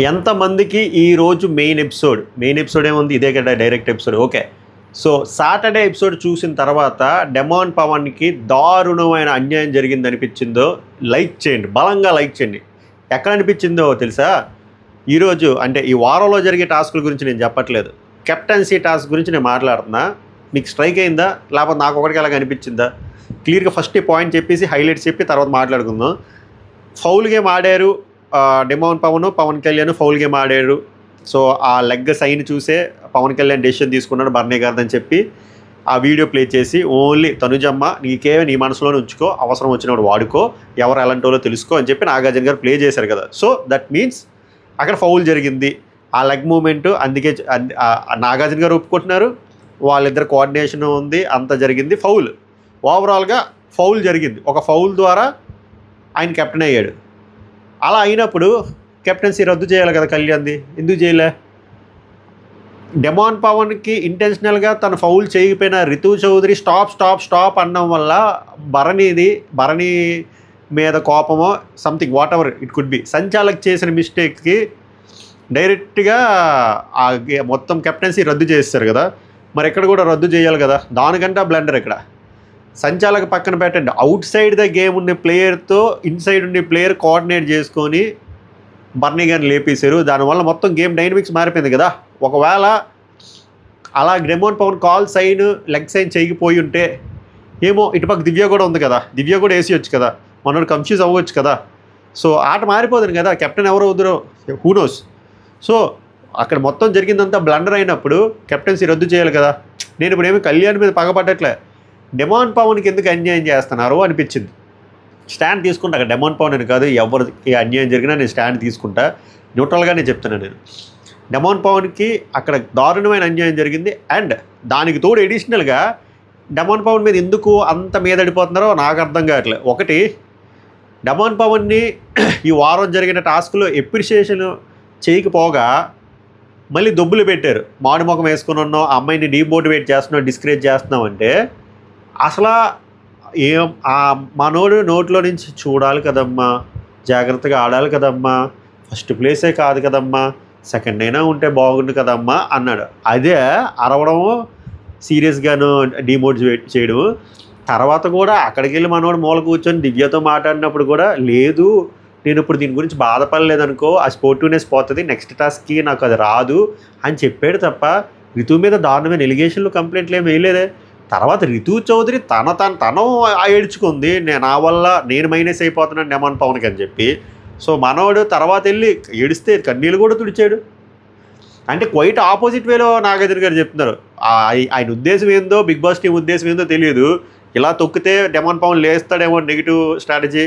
ఎంతమందికి ఈరోజు main episode ఏముంది, ఇదే కదా direct episode. Okay, so Saturday episode చూసిన తర్వాత డెమాన్ పవన్కి దారుణమైన అన్యాయం జరిగింది అనిపించిందో లైక్ చేయండి, బలంగా లైక్ చేయండి. ఎక్కడ అనిపించిందో తెలుసా? ఈరోజు అంటే ఈ వారంలో జరిగే టాస్కుల గురించి నేను చెప్పట్లేదు, కెప్టెన్సీ టాస్క్ గురించి నేను మాట్లాడుతున్నా. మీకు స్ట్రైక్ అయిందా, లేకపోతే నాకు ఒకటికి అలాగ అనిపించిందా? క్లియర్గా ఫస్ట్ ఈ పాయింట్ చెప్పేసి హైలైట్స్ చెప్పి తర్వాత మాట్లాడుకుందాం. ఫౌల్ గేమ్ ఆడారు demon Pavan Kalyan foul game ఆడారు. సో ఆ లెగ్ సైన్ చూసే పవన్ కళ్యాణ్ డెసిషన్ తీసుకున్నాడు బర్నీ గారిదని చెప్పి ఆ వీడియో ప్లే చేసి ఓన్లీ తనుజమ్మ నీకేవే నీ మనసులోనే ఉంచుకో, అవసరం వచ్చినప్పుడు వాడుకో, ఎవరు ఎలాంటోలో తెలుసుకో అని చెప్పి నాగార్జున గారు ప్లే చేశారు కదా. సో దట్ మీన్స్ అక్కడ ఫౌల్ జరిగింది, ఆ లెగ్ మూమెంట్. అందుకే నాగార్జున గారు ఒప్పుకుంటున్నారు, వాళ్ళిద్దరు కోఆర్డినేషన్ ఉంది, అంత జరిగింది. ఫౌల్, ఓవరాల్గా ఫౌల్ జరిగింది. ఒక ఫౌల్ ద్వారా ఆయన కెప్టెన్ అయ్యాడు. అలా అయినప్పుడు కెప్టెన్సీ రద్దు చేయాలి కదా కళ్యాణ్ది, ఎందుకు చేయలే? డెమాన్ పవన్కి ఇంటెన్షనల్గా తను ఫౌల్ చేయకపోయినా రితు చౌదరి స్టాప్ అనడం వల్ల భరణి మీద కోపమో something whatever it could be, సంచాలక్ చేసిన మిస్టేక్కి డైరెక్ట్గా ఆ మొత్తం కెప్టెన్సీ రద్దు చేస్తారు కదా. మరి ఇక్కడ కూడా రద్దు చేయాలి కదా, దానికంటే బ్లండర్ ఇక్కడ. సంచాలక పక్కన పెట్టండి, అవుట్ సైడ్ ద గేమ్ ఉన్న ప్లేయర్తో ఇన్సైడ్ ఉండే ప్లేయర్ కోఆర్డినేట్ చేసుకొని బర్నీ గారిని లేపేశారు. దానివల్ల మొత్తం గేమ్ డైనమిక్స్ మారిపోయింది కదా. ఒకవేళ అలా demon Pavan call sign leg sign చేయకపోయి ఉంటే ఏమో, ఇటుపక్క దివ్య కూడా ఉంది కదా, దివ్య కూడా వేసేయచ్చు కదా, మనోడు కన్ఫ్యూజ్ అవ్వచ్చు కదా. సో ఆట మారిపోతుంది కదా, కెప్టెన్ ఎవరు వద్దురో హూ నోస్. సో అక్కడ మొత్తం జరిగిందంతా బ్లండర్ అయినప్పుడు కెప్టెన్సీ రద్దు చేయాలి కదా. నేను ఇప్పుడు ఏమి కళ్యాణ్ మీద పగపట్టట్లే, డెమాన్ పవన్కి ఎందుకు అన్యాయం చేస్తున్నారు అనిపించింది. స్టాండ్ తీసుకుంటా, అక్కడ డెమాన్ పవన్ అని కాదు, ఎవరికి అన్యాయం జరిగినా నేను స్టాండ్ తీసుకుంటా, న్యూట్రల్గానే చెప్తున్నాను నేను. డెమాన్ పవన్కి అక్కడ దారుణమైన అన్యాయం జరిగింది. అండ్ దానికి తోడు ఎడిషనల్గా డెమాన్ పవన్ మీద ఎందుకు అంత మీదడిపోతున్నారో నాకు అర్థం కావట్లేదు. ఒకటి, డెమాన్ పవన్ని ఈ వారం జరిగిన టాస్క్లో ఎప్రిషియేషన్ చేయకపోగా మళ్ళీ దొబ్బులు పెట్టారు. మాడుముఖం వేసుకుని ఉన్నాం, ఆ అమ్మాయిని డీమోటివేట్ చేస్తున్నాం, డిస్కరేజ్ చేస్తున్నాం అంటే అసలు మనోడు నోట్లో నుంచి చూడాలి కదమ్మా, జాగ్రత్తగా ఆడాలి కదమ్మా, ఫస్ట్ ప్లేసే కాదు కదమ్మా, సెకండ్ అయినా ఉంటే బాగుండు కదమ్మా అన్నాడు. అదే అరవడము, సీరియస్గాను డిమోటివేట్ చేయడం. తర్వాత కూడా అక్కడికి వెళ్ళి మనోడు మూల కూర్చొని దివ్యతో మాట్లాడినప్పుడు కూడా లేదు, నేను ఇప్పుడు దీని గురించి బాధపడలేదనుకో, ఆ స్పోర్టివ్నెస్ పోతుంది, నెక్స్ట్ టాస్క్కి నాకు అది రాదు అని చెప్పాడు తప్ప రితు మీద దారుణమైన ఎలిగేషన్లు కంప్లైంట్లు ఏమి వేయలేదే. తర్వాత రితు చౌదరి తను ఏడ్చుకుంది, నా వల్ల నేను మైనస్ అయిపోతున్నాను డెమాన్ పవన్కి అని చెప్పి. సో మనోడు తర్వాత వెళ్ళి ఏడిస్తే కన్నీళ్ళు కూడా తుడిచాడు. అంటే క్వైట్ ఆపోజిట్ వేలో నాగార్జున గారు చెప్తున్నారు. ఆయన ఉద్దేశం ఏందో, బిగ్ బాస్ టీం ఉద్దేశం ఏందో తెలియదు. ఇలా తొక్కితే డెమాన్ పవన్ లేస్తాడేమో, నెగిటివ్ స్ట్రాటజీ,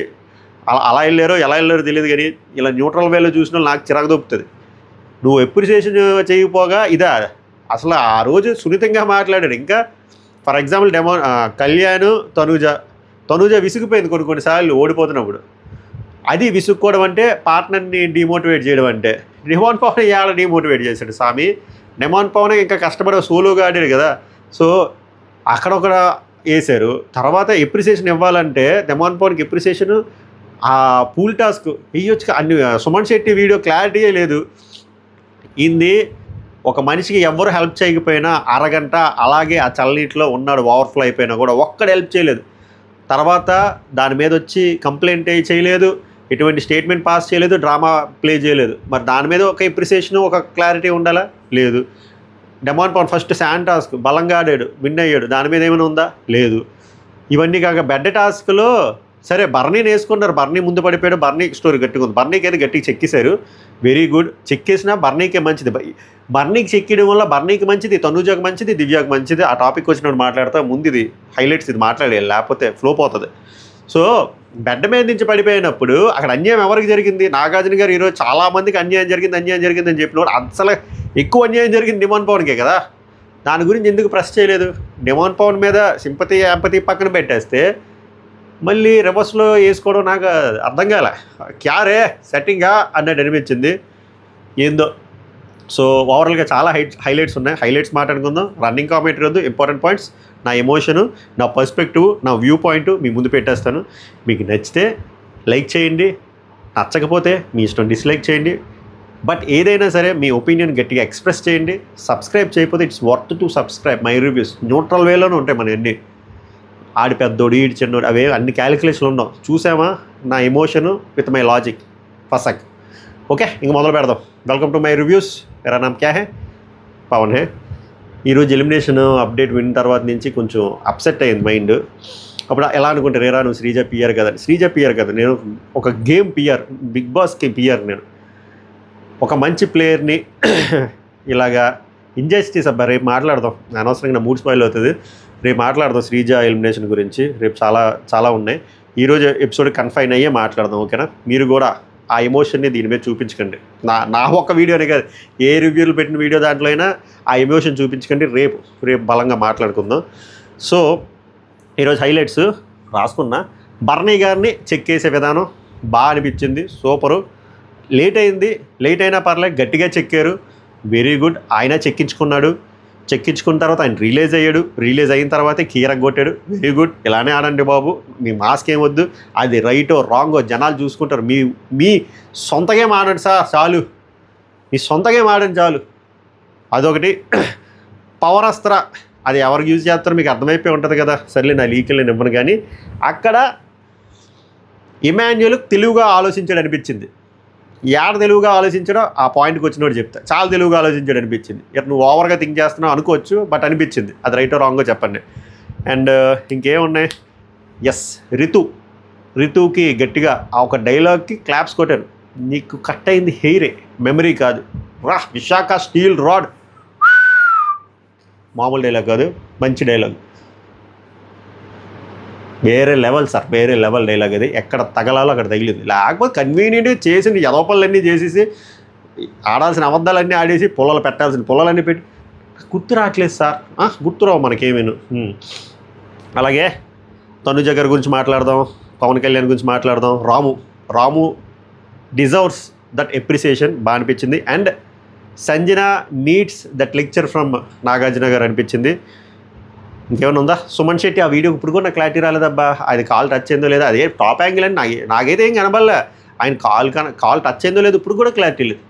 అలా వెళ్ళారో ఎలా వెళ్ళారో తెలియదు. కానీ ఇలా న్యూట్రల్ వేలో చూసిన నాకు చిరాకు దొప్పుతుంది. నువ్వు ఎప్రిసియేషన్ చేయకపోగా ఇదా అసలు ఆ రోజు సున్నితంగా మాట్లాడాడు. ఇంకా ఫర్ ఎగ్జాంపుల్ కళ్యాణ్ తనుజ విసిగిపోయింది కొన్నిసార్లు ఓడిపోతున్నప్పుడు. అది విసుక్కోవడం అంటే, పార్ట్నర్ని డిమోటివేట్ చేయడం అంటే. డెమాన్ పవన్ ఎలా డిమోటివేట్ చేశాడు స్వామి? డెమాన్ పవన్ ఇంకా కష్టపడే సోలోగా ఆడాడు కదా. సో అక్కడ ఒక వేశారు. తర్వాత ఎప్రిసియేషన్ ఇవ్వాలంటే డెమాన్ పవన్కి ఎప్రిసియేషన్ ఆ పూల్ టాస్క్ ఇవ్వచ్చు. అన్ని సుమన్ శెట్టి వీడియో క్లారిటీయే లేదు. ఇది ఒక మనిషికి ఎవరు హెల్ప్ చేయకపోయినా అరగంట అలాగే ఆ చల్లనీటిలో ఉన్నాడు, ఓవర్ఫ్లో అయిపోయినా కూడా ఒక్కడు హెల్ప్ చేయలేదు. తర్వాత దాని మీద వచ్చి కంప్లైంట్ చేయలేదు, ఎటువంటి స్టేట్మెంట్ పాస్ చేయలేదు, డ్రామా ప్లే చేయలేదు. మరి దాని మీద ఒక ఎప్రిసియేషన్, ఒక క్లారిటీ ఉండాలా? లేదు. Demon Pavan first sand task బలంగా ఆడాడు, విన్ అయ్యాడు, దాని మీద ఏమైనా ఉందా? లేదు. ఇవన్నీ కాక బెడ్ టాస్క్లో సరే బర్నీని వేసుకున్నారు, బర్నీ ముందు పడిపోయాడు, బర్నీ స్టోరీ గట్టిగా ఉంది. బర్నీకి అయితే గట్టిగా చెక్కేశారు, వెరీ గుడ్. చెక్కేసినా బర్నీకే మంచిది. బర్నీకి చెక్కడం వల్ల బర్నీకి మంచిది, తనుజకు మంచిది, దివ్యకు మంచిది. ఆ టాపిక్ వచ్చినప్పుడు మాట్లాడతా, ముందు ఇది హైలైట్స్ ఇది మాట్లాడేయాలి, లేకపోతే ఫ్లో పోతుంది. సో బెడ్ మీద నుంచి పడిపోయినప్పుడు అక్కడ అన్యాయం ఎవరికి జరిగింది? నాగార్జున గారు ఈరోజు చాలామందికి అన్యాయం జరిగింది అని చెప్పినప్పుడు అసలు ఎక్కువ అన్యాయం జరిగింది డెమాన్ పవన్కే కదా. దాని గురించి ఎందుకు ప్రెస్ చేయలేదు? డెమాన్ పవన్ మీద సింపతి ఎంపతి పక్కన పెట్టేస్తే మళ్ళీ రివర్స్లో వేసుకోవడం నాకు అర్థం కాలే. క్యారే సెట్టింగా అన్నట్టు అనిపించింది ఏందో. సో ఓవరాల్గా చాలా హైలైట్స్ ఉన్నాయి, హైలైట్స్ మాట్లాడుకుందాం. రన్నింగ్ కామెంటరీ వద్దు, ఇంపార్టెంట్ పాయింట్స్, నా ఎమోషను, నా పర్స్పెక్టివ్, నా వ్యూ పాయింట్ మీ ముందు పెట్టేస్తాను. మీకు నచ్చితే లైక్ చేయండి, నచ్చకపోతే మీ ఇష్టం డిస్లైక్ చేయండి. బట్ ఏదైనా సరే మీ ఒపీనియన్ గట్టిగా ఎక్స్ప్రెస్ చేయండి. సబ్స్క్రైబ్ చేయకపోతే it's worth to subscribe. My reviews neutral వేలోనే ఉంటాయి మన అన్ని. ఆడి పెద్దోడు ఈడి చిన్నోడు అవే అన్ని క్యాలిక్యులేషన్లు ఉండవు. చూసామా నా ఎమోషను విత్ మై లాజిక్ ఫసక్. ఓకే, ఇంక మొదలు పెడదాం. Welcome to my reviews. मेरा नाम क्या है? పవన్ హే. ఈరోజు ఎలిమినేషన్ అప్డేట్ విన్న తర్వాత నుంచి కొంచెం అప్సెట్ అయింది మైండ్. అప్పుడు ఎలా అనుకుంటారు, రేరా నువ్వు శ్రీజ పిఆర్ కదా. శ్రీజ పిఆర్ కదా, నేను ఒక గేమ్ పిఆర్, బిగ్ బాస్కి పిఆర్. నేను ఒక మంచి ప్లేయర్ని ఇలాగా ఇంజస్టిస్ అబ్బా. రేపు మాట్లాడదాం, అనవసరంగా నా మూడ్ స్పాయిల్ అవుతుంది. రేపు మాట్లాడదాం శ్రీజ ఎలిమినేషన్ గురించి. రేపు చాలా చాలా ఉన్నాయి. ఈరోజు ఎపిసోడ్ కన్ఫైన్ అయ్యే మాట్లాడదాం, ఓకేనా? మీరు కూడా ఆ ఎమోషన్ని దీని మీద చూపించకండి. నా ఒక్క వీడియోనే కాదు, ఏ రివ్యూలు పెట్టిన వీడియో దాంట్లో అయినా ఆ ఎమోషన్ చూపించకండి. రేపు బలంగా మాట్లాడుకుందాం. సో ఈరోజు హైలైట్స్ రాసుకున్నా. బర్నీ గారిని చెక్ చేసే విధానం బాగా అనిపించింది, సూపరు. లేట్ అయింది, లేట్ అయినా పర్లేదు, గట్టిగా చెక్కారు, వెరీ గుడ్. ఆయన చెక్కించుకున్న తర్వాత ఆయన రిలీజ్ అయ్యాడు. రిలీజ్ అయిన తర్వాతే కీరక్ కొట్టాడు, వెరీ గుడ్. ఇలానే ఆడండి బాబు, మీ మాస్క్ ఏం వద్దు. అది రైటో రాంగో జనాలు చూసుకుంటారు. మీ సొంత గేమ్ ఆడండి సార్ చాలు, మీ సొంత గేమ్ ఆడండి చాలు. అదొకటి. పవర్ అస్త్ర అది ఎవరికి యూజ్ చేస్తారో మీకు అర్థమైపోయి ఉంటుంది కదా. సర్లే నా లీకులు నేను ఇవ్వను. కానీ అక్కడ ఇమాన్యుయల్ తెలివిగా ఆలోచించాడు అనిపించింది. యాడ తెలుగుగా ఆలోచించడో ఆ పాయింట్కి వచ్చినోడు చెప్తా. చాలా తెలుగుగా ఆలోచించాడు అనిపించింది. ఇక నువ్వు ఓవర్గా థింక్ చేస్తున్నావు అనుకోవచ్చు, బట్ అనిపించింది. అది రైటో రాంగో చెప్పండి. అండ్ ఇంకేమున్నాయి? ఎస్, రితుకి గట్టిగా ఆ ఒక డైలాగ్కి క్లాప్స్ కొట్టాను. నీకు కట్ అయింది హెయిరే, మెమరీ కాదు. విశాఖ స్టీల్ రాడ్, మామూలు డైలాగ్ కాదు, మంచి డైలాగ్. వేరే లెవెల్ సార్, వేరే లెవెల్ డైలాగ్ అది. ఎక్కడ తగలాలో అక్కడ తగిలింది. లేకపోతే కన్వీనియంట్గా చేసింది, యదోపళ్ళన్నీ చేసేసి ఆడాల్సిన అబద్ధాలన్నీ ఆడేసి పెట్టాల్సిన పుల్లలన్నీ పెట్టి గుర్తు రావట్లేదు సార్. గుర్తురావు మనకేమేను. అలాగే తనుజ గారి గురించి మాట్లాడదాం, పవన్ కళ్యాణ్ గురించి మాట్లాడదాం. రాము డిజర్వ్స్ దట్ ఎప్రిసియేషన్, బాగా అనిపించింది. And Sanjana needs that lecture from Nagarjuna గారు అనిపించింది. ఇంకేమైనా ఉందా? సుమన్ శెట్టి ఆ వీడియో ఇప్పుడు కూడా నాకు క్లారిటీ రాలేదబ్బా. అది కాల్ టచ్ అయిందో లేదో, అదే టాప్ యాంగిల్ అని నాకైతే ఏం కనబడలే. ఆయన కాల్ టచ్ అయిందో లేదో ఇప్పుడు కూడా క్లారిటీ లేదు.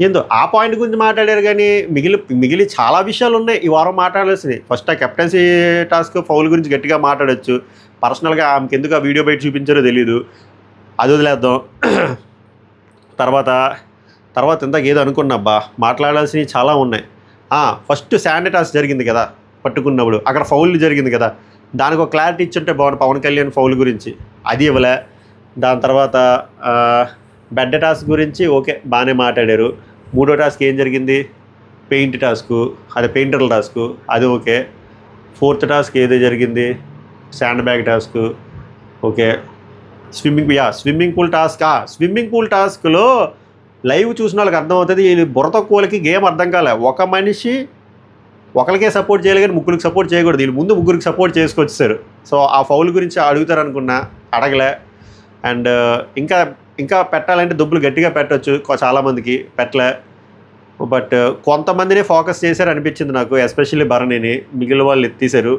ఏందో ఆ పాయింట్ గురించి మాట్లాడారు. కానీ మిగిలి చాలా విషయాలు ఉన్నాయి ఈ వారం మాట్లాడాల్సినవి. ఫస్ట్ ఆ కెప్టెన్సీ టాస్క్ ఫౌల్ గురించి గట్టిగా మాట్లాడచ్చు. పర్సనల్గా ఆమెకి ఎందుకు ఆ వీడియో బయట చూపించారో తెలీదు, అది వదిలేద్దాం. తర్వాత ఇందాక ఏదో అనుకున్నాబ్బా, మాట్లాడాల్సినవి చాలా ఉన్నాయి. ఫస్ట్ శాండ్ టాస్క్ జరిగింది కదా, పట్టుకున్నప్పుడు అక్కడ ఫౌల్ జరిగింది కదా, దానికి ఒక క్లారిటీ ఇచ్చుంటే బాగుంది. పవన్ కళ్యాణ్ ఫౌల్ గురించి అది ఇవ్వలే. దాని తర్వాత బెడ్ టాస్క్ గురించి ఓకే బాగానే మాట్లాడారు. మూడో టాస్క్ ఏం జరిగింది? పెయింట్ టాస్క్, అదే పెయింటర్ల టాస్క్, అది ఓకే. ఫోర్త్ టాస్క్ ఏదో జరిగింది, sand bag task, okay. Swimming pool టాస్క్లో లైవ్ చూసిన వాళ్ళకి అర్థమవుతుంది. ఈ బుర్ర తక్కువలకి గేమ్ అర్థం కాలే. ఒక మనిషి ఒకరికే సపోర్ట్ చేయాలి కానీ ముగ్గురికి సపోర్ట్ చేయకూడదు. వీళ్ళు ముందు ముగ్గురికి సపోర్ట్ చేసుకొచ్చేసారు. సో ఆ ఫౌల్ గురించి అడుగుతారు అనుకున్నా, అడగలే. అండ్ ఇంకా పెట్టాలంటే దుబ్బులు గట్టిగా పెట్టచ్చు, చాలామందికి పెట్టలే. బట్ కొంతమందినే ఫోకస్ చేశారు అనిపించింది నాకు, ఎస్పెషల్లీ భరణిని. మిగిలిన వాళ్ళు ఎత్తేసారు.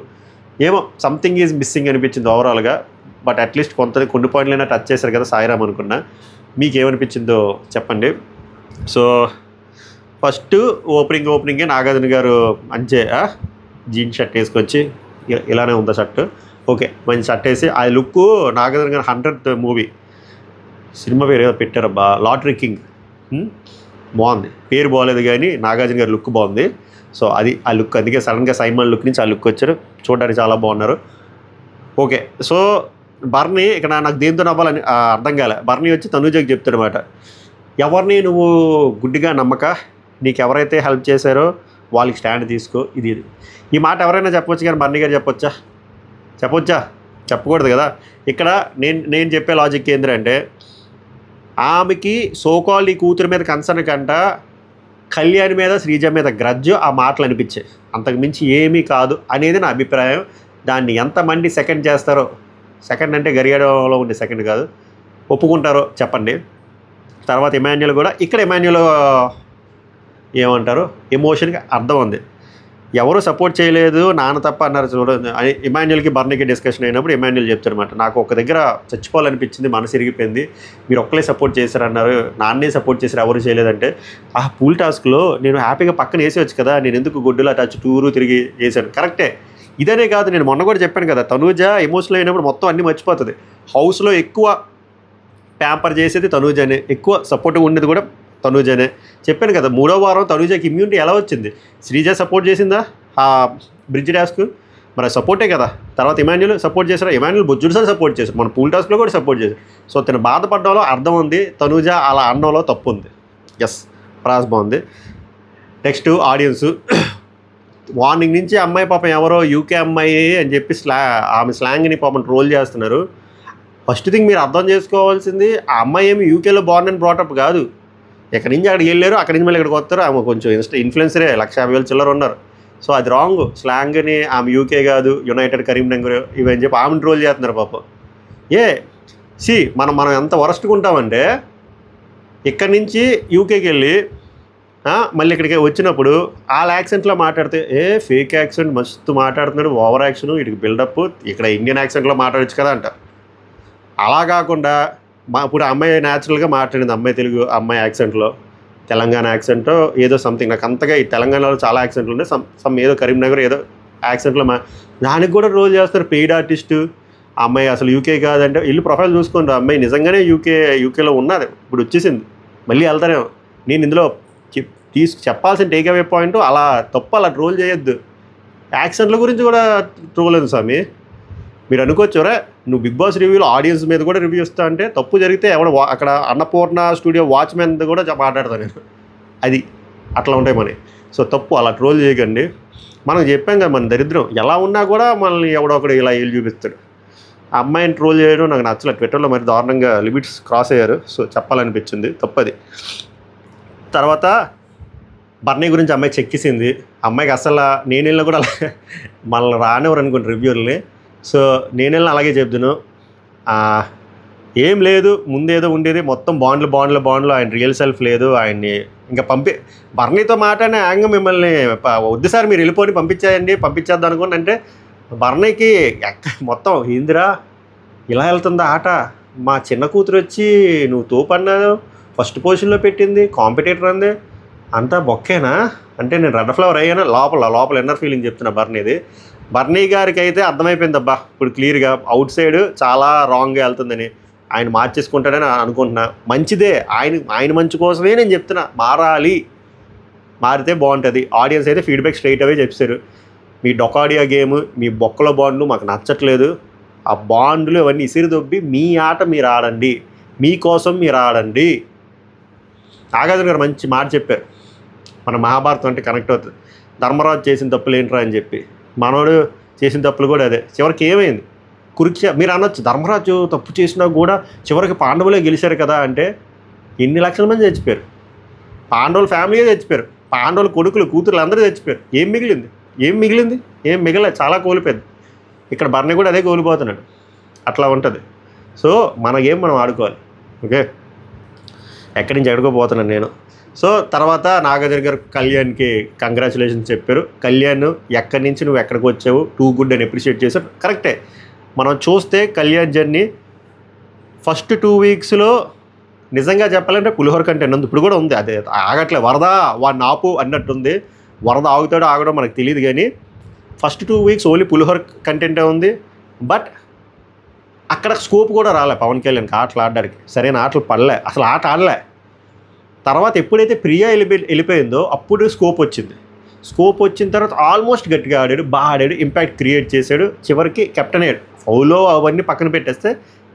ఏమో సంథింగ్ ఈజ్ మిస్సింగ్ అనిపించింది ఓవరాల్గా. బట్ అట్లీస్ట్ కొన్ని పాయింట్లైనా టచ్ చేశారు కదా సాయిరామ్ అనుకున్నా. మీకేమనిపించిందో చెప్పండి. సో ఫస్ట్ ఓపెనింగే నాగార్జున గారు మంచి జీన్స్ షర్ట్ వేసుకొచ్చి, ఇలానే ఉందా షర్టు, ఓకే మంచి షర్ట్ వేసి ఆ లుక్. నాగార్జున గారు 100th మూవీ సినిమా పేరు ఏదో పెట్టారబ్బా, లాటరీ కింగ్. బాగుంది, పేరు బాగోలేదు కానీ నాగార్జున గారి లుక్ బాగుంది. సో అది ఆ లుక్, అందుకే సడన్గా సైమన్ లుక్ నుంచి ఆ లుక్ వచ్చారు. చూడడానికి చాలా బాగున్నారు. ఓకే. సో బర్నీ ఇక్కడ నాకు దేంతో నవ్వాలని అర్థం కాలే. బర్నీ వచ్చి తనుజకి చెప్తాడనమాట, ఎవరిని నువ్వు గుడ్డిగా నమ్మక, నీకు ఎవరైతే హెల్ప్ చేశారో వాళ్ళకి స్టాండ్ తీసుకో. ఇది ఈ మాట ఎవరైనా చెప్పొచ్చు కానీ బర్నీ గారు చెప్పొచ్చా? చెప్పకూడదు కదా. ఇక్కడ నేను చెప్పే లాజిక్ ఏంటంటే, ఆమెకి సోకాల్ ఈ కూతురు మీద కన్సర్న్ కంట కళ్యాణ్ మీద శ్రీజ మీద గ్రజ్జు ఆ మాటలు అనిపించాయి. అంతకుమించి ఏమీ కాదు అనేది నా అభిప్రాయం. దాన్ని ఎంతమంది సెకండ్ చేస్తారో, సెకండ్ అంటే గరియాడలో ఉండే సెకండ్ కాదు, ఒప్పుకుంటారో చెప్పండి. తర్వాత ఇమాన్యుయల్ కూడా, ఇక్కడ ఇమాన్యుయల్ ఏమంటారు, ఎమోషన్కి అర్థం ఉంది. ఎవరు సపోర్ట్ చేయలేదు నాన్న తప్ప అన్నారు చూడండి. ఇమాన్యుల్కి బర్నీకి డిస్కషన్ అయినప్పుడు ఇమాన్యుల్ చెప్తారనమాట, నాకు ఒక దగ్గర చచ్చిపోవాలనిపించింది, మనసు ఇరిగిపోయింది, మీరు ఒక్కలే సపోర్ట్ చేశారన్నారు, నాన్నే సపోర్ట్ చేశారు ఎవరు చేయలేదంటే, ఆ పూల్ టాస్క్లో నేను హ్యాపీగా పక్కన వేసేవచ్చు కదా, నేను ఎందుకు గుడ్డులా టచ్ టూరు తిరిగి వేసాను. కరెక్టే. ఇదనే కాదు, నేను మొన్న కూడా చెప్పాను కదా, తనూజ ఎమోషనల్ అయినప్పుడు మొత్తం అన్నీ మర్చిపోతుంది. హౌస్లో ఎక్కువ ప్యాంపర్ చేసేది తనూజనే, ఎక్కువ సపోర్ట్గా ఉండేది కూడా తనూజనే. చెప్పాను కదా, 3వ వారం తనూజకి ఇమ్యూనిటీ ఎలా వచ్చింది? శ్రీజ సపోర్ట్ చేసిందా ఆ బ్రిడ్జ్ టాస్క్? మరి సపోర్టే కదా. తర్వాత ఇమాన్యుల్ సపోర్ట్ చేశారా? ఇమాన్యుల్ బొజ్జుడు సార్ సపోర్ట్ చేశారు, మన పూల్ టాస్క్లో కూడా సపోర్ట్ చేశారు. సో తను బాధపడడంలో అర్థం ఉంది, తనూజ అలా అనడంలో తప్పు ఉంది. ఎస్, ప్రాస్ బాగుంది. నెక్స్ట్ ఆడియన్స్ మార్నింగ్ నుంచి అమ్మాయి పాపం ఎవరో యూకే అమ్మాయి అని చెప్పి ఆమె స్లాంగ్ని పాపం ట్రోల్ చేస్తున్నారు. ఫస్ట్ థింగ్ మీరు అర్థం చేసుకోవాల్సింది, ఆ అమ్మాయి ఏమి యూకేలో బార్న్ అండ్ బ్రాటప్ కాదు. ఎక్కడి నుంచి అక్కడికి వెళ్ళారు, అక్కడి నుంచి మళ్ళీ ఇక్కడికి వస్తారు. ఆమె కొంచెం ఇన్ఫ్లుయెన్సరే, 150,000 చిల్లర ఉన్నారు. సో అది రాంగ్ స్లాంగ్ని. ఆమె యూకే కాదు, యునైటెడ్ కరీంనగర్ ఇవని చెప్పి ఆమెను ట్రోల్ చేస్తున్నారు పాపం. మనం ఎంత వరస్ట్గా ఉంటామంటే, ఇక్కడి నుంచి యూకేకి వెళ్ళి మళ్ళీ ఇక్కడికి వచ్చినప్పుడు వాళ్ళ యాక్సెంట్లో మాట్లాడితే ఫేక్ యాక్సెంట్ మస్తు మాట్లాడుతున్నాడు, ఓవర్ యాక్షన్, వీటికి బిల్డప్, ఇక్కడ ఇండియన్ యాక్సెంట్లో మాట్లాడచ్చు కదా అంట. అలా కాకుండా ఇప్పుడు అమ్మాయి న్యాచురల్గా మాట్లాడింది, అమ్మాయి తెలుగు అమ్మాయి యాక్సెంట్లో, తెలంగాణ యాక్సెంట్ ఏదో సంథింగ్, నాకు అంతగా ఈ తెలంగాణలో చాలా యాక్సెంట్లు ఉన్నాయి, సమ్ ఏదో కరీంనగర్ ఏదో యాక్సెంట్లో దానికి కూడా రోల్ చేస్తారు పెయిడ్ ఆర్టిస్టు. ఆ అమ్మాయి అసలు యూకే కాదంటే ఇల్లు ప్రొఫైల్ చూసుకోండి, అమ్మాయి నిజంగానే యూకేలో ఉన్నది, ఇప్పుడు వచ్చేసింది, మళ్ళీ వెళ్తారేమో. నేను ఇందులో చెప్పాల్సిన టేక్ అవే పాయింట్, అలా తప్పు అలా ట్రోల్ చేయొద్దు. యాక్సెంట్ల గురించి కూడా ట్రోల్ ఉంది స్వామి. మీరు అనుకోవచ్చు, రే నువ్వు బిగ్ బాస్ రివ్యూలో ఆడియన్స్ మీద కూడా రివ్యూ ఇస్తా అంటే, తప్పు జరిగితే అక్కడ అన్నపూర్ణ స్టూడియో వాచ్మెన్ కూడా మాట్లాడతాను నేను. అది అట్లా ఉంటాయి మనకి. సో తప్పు అలా ట్రోల్ చేయకండి. మనం చెప్పాం కదా, మన దరిద్రం ఎలా ఉన్నా కూడా మనల్ని ఎవడొకడు ఇలా ఏళ్ళు చూపిస్తాడు. ఆ అమ్మాయిని ట్రోల్ చేయడం నాకు నచ్చలేదు. ట్విట్టర్లో మరి దారుణంగా లిమిట్స్ క్రాస్ అయ్యారు. సో చెప్పాలనిపించింది, తప్పది. తర్వాత బర్నీ గురించి అమ్మాయి చెక్కిసింది. అమ్మాయికి అసలు నేను వెళ్ళినా కూడా మనల్ని రానివ్వరు అనుకుంటే రివ్యూల్ని. సో నేను వెళ్ళిన అలాగే చెప్తాను, ఏం లేదు ముందేదో ఉండేది, మొత్తం బాండ్లు, ఆయన రియల్ సెల్ఫ్ లేదు, ఆయన్ని ఇంకా బర్నీతో మాట్లాడిన యాంగ మిమ్మల్ని వద్దు సార్ మీరు వెళ్ళిపోయి పంపించేద్దాం అనుకోండి అంటే, బర్నీకి మొత్తం ఏందిరా ఇలా వెళ్తుందా ఆట, మా చిన్న కూతురు వచ్చి నువ్వు తోపన్నావు, ఫస్ట్ పొజిషన్లో పెట్టింది, కాంపిటేటర్ అంది, అంతా బొక్కేనా అంటే నేను రెడ్ ఫ్లవర్ అయ్యాను. లోపల ఇన్నర్ ఫీలింగ్ చెప్తున్నా బర్నీది. బర్నీ గారికి అయితే అర్థమైపోయింది అబ్బా ఇప్పుడు క్లియర్గా, అవుట్ సైడ్ చాలా రాంగ్గా వెళ్తుందని. ఆయన మార్చేసుకుంటాడని అనుకుంటున్నా. మంచిదే, ఆయన మంచి కోసమే నేను చెప్తున్నా, మారితే బాగుంటుంది. ఆడియన్స్ అయితే ఫీడ్బ్యాక్ స్ట్రైట్ అవే చెప్పారు, మీ డొకాడియా గేమ్, మీ బొక్కల బాండ్లు మాకు నచ్చట్లేదు, ఆ బాండ్లు అవన్నీ ఇసిరిదొబ్బి మీ ఆట మీరు ఆడండి, మీకోసం మీరు ఆడండి. నాగార్జున గారు మంచి మాట చెప్పారు, మన మహాభారతం అంటే కనెక్ట్ అవుతుంది. ధర్మరాజు చేసిన తప్పులు ఏంట్రా అని చెప్పి, మనోడు చేసిన తప్పులు కూడా అదే. చివరికి ఏమైంది, మీరు అనొచ్చు ధర్మరాజు తప్పు చేసినా కూడా చివరికి పాండవులే గెలిచారు కదా అంటే, ఎన్ని లక్షల మంది చచ్చిపోయారు, పాండవుల ఫ్యామిలీయే చచ్చిపోయారు, పాండవుల కొడుకులు కూతుర్లు అందరూ చచ్చిపోయారు. ఏం మిగిలింది? ఏం మిగలేదు, చాలా కోల్పోయింది. ఇక్కడ బర్నీ కూడా అదే కోల్పోతున్నాడు. అట్లా ఉంటుంది. సో మన గేమ్ మనం ఆడుకోవాలి. ఓకే, ఎక్కడి నుంచి ఎక్కడికోపోతున్నాను నేను. సో తర్వాత నాగార్జున గారు కళ్యాణ్కి కంగ్రాచులేషన్స్ చెప్పారు. కళ్యాణ్ ఎక్కడి నుంచి నువ్వు ఎక్కడికి వచ్చావు, టూ గుడ్ అని అప్రిషియేట్ చేశారు. కరెక్టే, మనం చూస్తే కళ్యాణ్ జర్నీ ఫస్ట్ 2 వీక్స్లో నిజంగా చెప్పాలంటే పులిహోర కంటెంట్ ఉంది, ఇప్పుడు కూడా ఉంది, అదే ఆగట్లే, వరద వాడిని ఆపు అన్నట్టుంది. వరద ఆగుతాడో ఆగడో మనకు తెలియదు, కానీ ఫస్ట్ 2 వీక్స్ ఓన్లీ పులిహోర కంటెంటే ఉంది. బట్ అక్కడ స్కోప్ కూడా రాలే పవన్ కళ్యాణ్కి ఆటలు ఆడడానికి, సరైన ఆటలు పడలే, అసలు ఆట ఆడలే. తర్వాత ఎప్పుడైతే ప్రియా వెళ్ళిపోయిందో అప్పుడు స్కోప్ వచ్చింది. స్కోప్ వచ్చిన తర్వాత ఆల్మోస్ట్ గట్టిగా ఆడాడు, బాగా ఆడాడు, ఇంపాక్ట్ క్రియేట్ చేశాడు. చివరికి కెప్టెన్ అయ్యాడు. ఫౌలో అవన్నీ పక్కన పెట్టేస్తే